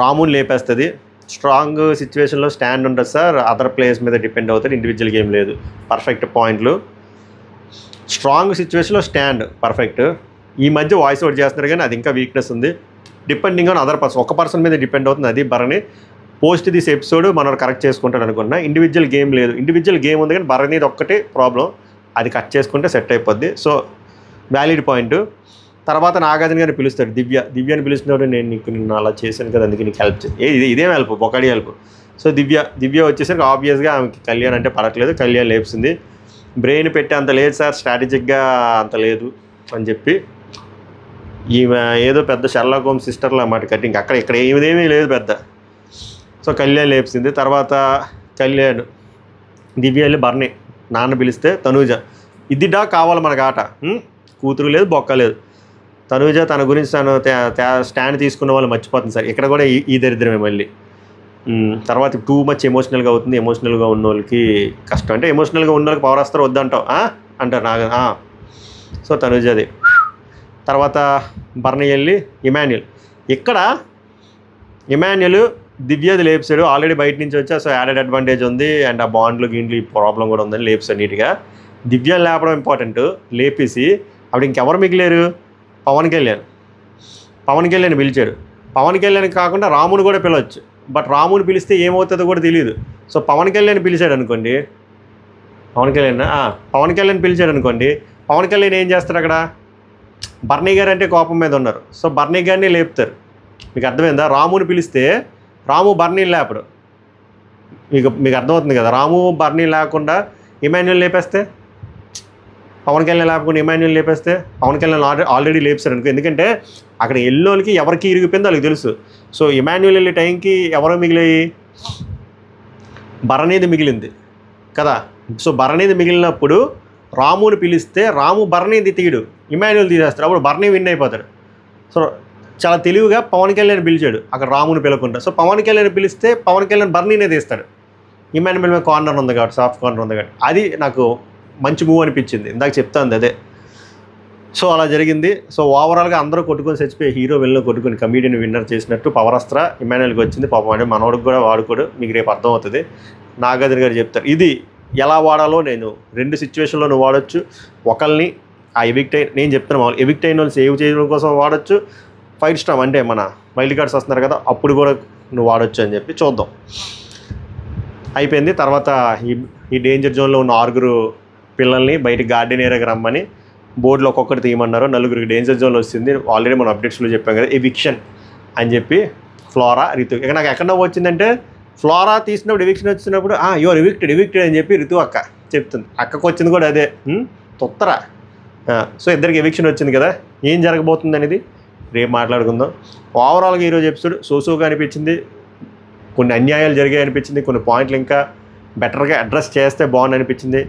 రాముని లేపేస్తుంది. స్ట్రాంగ్ సిచ్యువేషన్లో స్టాండ్ ఉంటుంది సార్, అదర్ ప్లేయర్స్ మీద డిపెండ్ అవుతుంది, ఇండివిజువల్ గేమ్ లేదు. పర్ఫెక్ట్ పాయింట్లు. స్ట్రాంగ్ సిచ్యువేషన్లో స్టాండ్ పర్ఫెక్ట్. ఈ మధ్య వాయిస్ అవుట్ చేస్తున్నారు కానీ అది ఇంకా వీక్నెస్ ఉంది. డిపెండింగ్ ఆన్ అదర్ పర్సన్, ఒక పర్సన్ మీద డిపెండ్ అవుతుంది. అది బర్నీ పోస్ట్ దిస్ ఎపిసోడ్ మనం కరెక్ట్ చేసుకుంటాడు అనుకున్నా. ఇండివిజువల్ గేమ్ లేదు, ఇండివిజువల్ గేమ్ ఉంది కానీ బర్నీది ఒక్కటే ప్రాబ్లం, అది కట్ చేసుకుంటే సెట్ అయిపోద్ది. So valid point. తర్వాత నాగార్జున గారిని పిలుస్తాడు, దివ్యాని పిలుస్తున్నప్పుడు నేను నిన్ను అలా చేశాను కదా అందుకే నీకు హెల్ప్ ఇదేం హెల్ప్, ఒకటి హెల్ప్. సో దివ్య వచ్చేసరికి ఆబ్వియస్గా ఆమెకి కళ్యాణ్ అంటే పడట్లేదు, కళ్యాణ్ లేపుతుంది. బ్రెయిన్ పెట్టే అంత లేదు సార్, స్ట్రాటజిక్గా అంత లేదు అని చెప్పి ఈమె ఏదో పెద్ద షెర్లాక్ హోమ్స్ సిస్టర్లో అన్నమాట కటింగ్, ఇక్కడ ఏమీ లేదు పెద్ద. సో కళ్యాణ్ లేపుతుంది. తర్వాత దివ్య వెళ్ళి బర్నీ నాన్న పిలిస్తే తనూజ ఇదిడా కావాలి మనకు ఆట, కూతురు లేదు బొక్క లేదు. తనూజ తన గురించి తను స్టాండ్ తీసుకున్న వాళ్ళు మర్చిపోతుంది సార్, ఇక్కడ కూడా ఈ దరిద్రమే మళ్ళీ. తర్వాత టూ మచ్ ఎమోషనల్గా అవుతుంది, ఎమోషనల్గా ఉన్న వాళ్ళకి కష్టం. అంటే ఎమోషనల్గా ఉన్న వాళ్ళకి పవర్ వస్తారు వద్దంటావు అంటారు నాగ. సో తనుజది. తర్వాత బర్నీ వెళ్ళి ఇమాన్యుల్. ఇక్కడ ఇమాన్యుల్ దివ్యది లేపుసాడు, ఆల్రెడీ బయట నుంచి వచ్చా, సో యాడెడ్ అడ్వాంటేజ్ ఉంది. అండ్ ఆ బాండ్లు గిండ్లు ఈ ప్రాబ్లం కూడా ఉందని లేపుసాడు నీట్గా. దివ్యని లేపడం ఇంపార్టెంట్. లేపేసి అప్పుడు ఇంకెవరు మిగిలేరు? పవన్ కళ్యాణ్ పిలిచాడు. పవన్ కళ్యాణ్ కాకుండా రాముని కూడా పిలవచ్చు, బట్ రాముని పిలిస్తే ఏమవుతుందో కూడా తెలియదు. సో పవన్ కళ్యాణ్ పిలిచాడు అనుకోండి, పవన్ కళ్యాణ్ పిలిచాడు అనుకోండి, పవన్ కళ్యాణ్ ఏం చేస్తారు అక్కడ? బర్నీ గారు అంటే కోపం మీద ఉన్నారు, సో బర్నీ గారిని లేపుతారు. మీకు అర్థమైందా? రాముని పిలిస్తే రాము బర్నీ లేపడు. మీకు అర్థమవుతుంది కదా? రాము బర్నీ లేకుండా ఇమాన్యుల్ లేపేస్తే, పవన్ కళ్యాణ్ లేపకుండా ఇమాన్యుల్ లేపేస్తే, పవన్ కళ్యాణ్ ఆల్రెడీ లేపుతారు అనుకో. ఎందుకంటే అక్కడ ఎల్లోకి ఎవరికి ఇరిగిపోయిందో వాళ్ళకి తెలుసు. సో ఇమాన్యుల్ వెళ్ళే టైంకి ఎవరో మిగిలాయి? బర్నీది మిగిలింది కదా. సో బర్నీది మిగిలినప్పుడు రాముని పిలిస్తే రాము బర్నీది తీయడు, ఇమాన్యుల్ తీసేస్తాడు. అప్పుడు బర్నీ విన్ అయిపోతాడు. సో చాలా తెలివిగా పవన్ కళ్యాణ్ పిలిచాడు అక్కడ రాముని పిలవకుండా. సో పవన్ కళ్యాణ్ పిలిస్తే పవన్ కళ్యాణ్ బర్నీనే తీస్తాడు. ఇమాన్యుల్ మీద కార్నర్ ఉంది కాబట్టి, సాఫ్ట్ కార్నర్ ఉంది కాబట్టి, అది నాకు మంచి మూవ్ అనిపించింది. ఇందాక చెప్తాను అదే. సో అలా జరిగింది. సో ఓవరాల్గా అందరూ కొట్టుకొని చచ్చిపోయి హీరో విలన్ కొట్టుకొని కమీడియన్ విన్నర్ చేసినట్టు పవరస్త్ర ఇమాన్యుల్కి వచ్చింది. పాపం అంటే మనోడికి కూడా వాడుకోడు, మీకు రేపు అర్థమవుతుంది. నాగార్జున గారు చెప్తారు ఇది ఎలా వాడాలో. నేను 2 సిచ్యువేషన్లో నువ్వు వాడచ్చు. ఒకరిని ఆ నేను చెప్తున్నాను ఎవిక్ట్ అయిన వాళ్ళు సేవ్ చేయడం కోసం వాడచ్చు. ఫైట్ స్టామ్ అంటే మన వైల్డ్ కార్డ్స్ వస్తున్నారు కదా, అప్పుడు కూడా నువ్వు వాడచ్చు అని చెప్పి చూద్దాం. అయిపోయింది. తర్వాత ఈ డేంజర్ జోన్లో ఉన్న 6 పిల్లల్ని బయటికి గార్డెన్ ఏరియాకి రమ్మని బోర్డులో ఒక్కొక్కటి తీయమన్నారు. 4 డేంజర్ జోన్లో వచ్చింది. ఆల్రెడీ మనం అప్డేట్స్లో చెప్పాం కదా, ఎవిక్షన్ అని చెప్పి ఫ్లోరా రితు. ఇక నాకు ఎక్కడ వచ్చిందంటే ఫ్లోరా తీసినప్పుడు ఎవిక్షన్ వచ్చినప్పుడు యువర్ ఎవిక్టెడ్ అని చెప్పి రితు అక్క చెప్తుంది. అక్కకు వచ్చింది కూడా అదే, తొత్తరా. సో ఇద్దరికి ఎవిక్షన్ వచ్చింది కదా, ఏం జరగబోతుంది అనేది రేపు మాట్లాడుకుందాం. ఓవరాల్గా ఈరోజు ఎపిసోడ్ సోసోగా అనిపించింది. కొన్ని అన్యాయాలు జరిగాయి అనిపించింది. కొన్ని పాయింట్లు ఇంకా బెటర్గా అడ్రస్ చేస్తే బాగుంది అనిపించింది.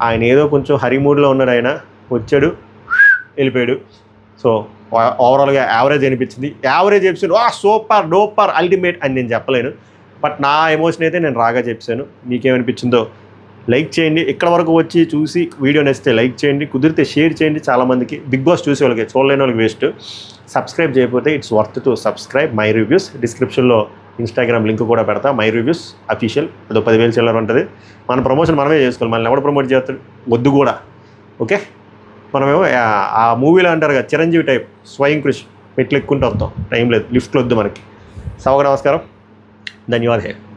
ఆయన ఏదో కొంచెం హరిమూడ్లో ఉన్నాడు, ఆయన వచ్చాడు వెళ్ళిపోయాడు. సో ఓవరాల్గా యావరేజ్ అనిపించింది. Average episode super duper ultimate అని నేను చెప్పలేను, బట్ నా ఎమోషన్ అయితే నేను రాగా చెప్పాను. మీకేమనిపించిందో లైక్ చేయండి. ఇక్కడ వరకు వచ్చి చూసి వీడియో నచ్చితే లైక్ చేయండి, కుదిరితే షేర్ చేయండి. చాలామందికి బిగ్ బాస్ చూసే వాళ్ళకి, చూడలేని వాళ్ళకి వేస్ట్. సబ్స్క్రైబ్ చేయకపోతే it's worth to subscribe my reviews. డిస్క్రిప్షన్లో ఇన్స్టాగ్రామ్ లింక్ కూడా పెడతా, మై రివ్యూస్ అఫీషియల్. అదో 10,000 చిల్లర ఉంటుంది. మన ప్రమోషన్ మనమే చేసుకోవాలి, మనల్ని ఎవడు ప్రమోట్ చేస్తాడు? వద్దు కూడా. ఓకే, మనమేమో ఆ మూవీలో అంటారు కదా, చిరంజీవి టైప్ స్వయం కృషి, మెట్లు ఎక్కుంటూ వస్తాం, టైం లేదు, లిఫ్ట్లో వద్దు మనకి. సవగా నమస్కారం, ధన్యవాదాలు.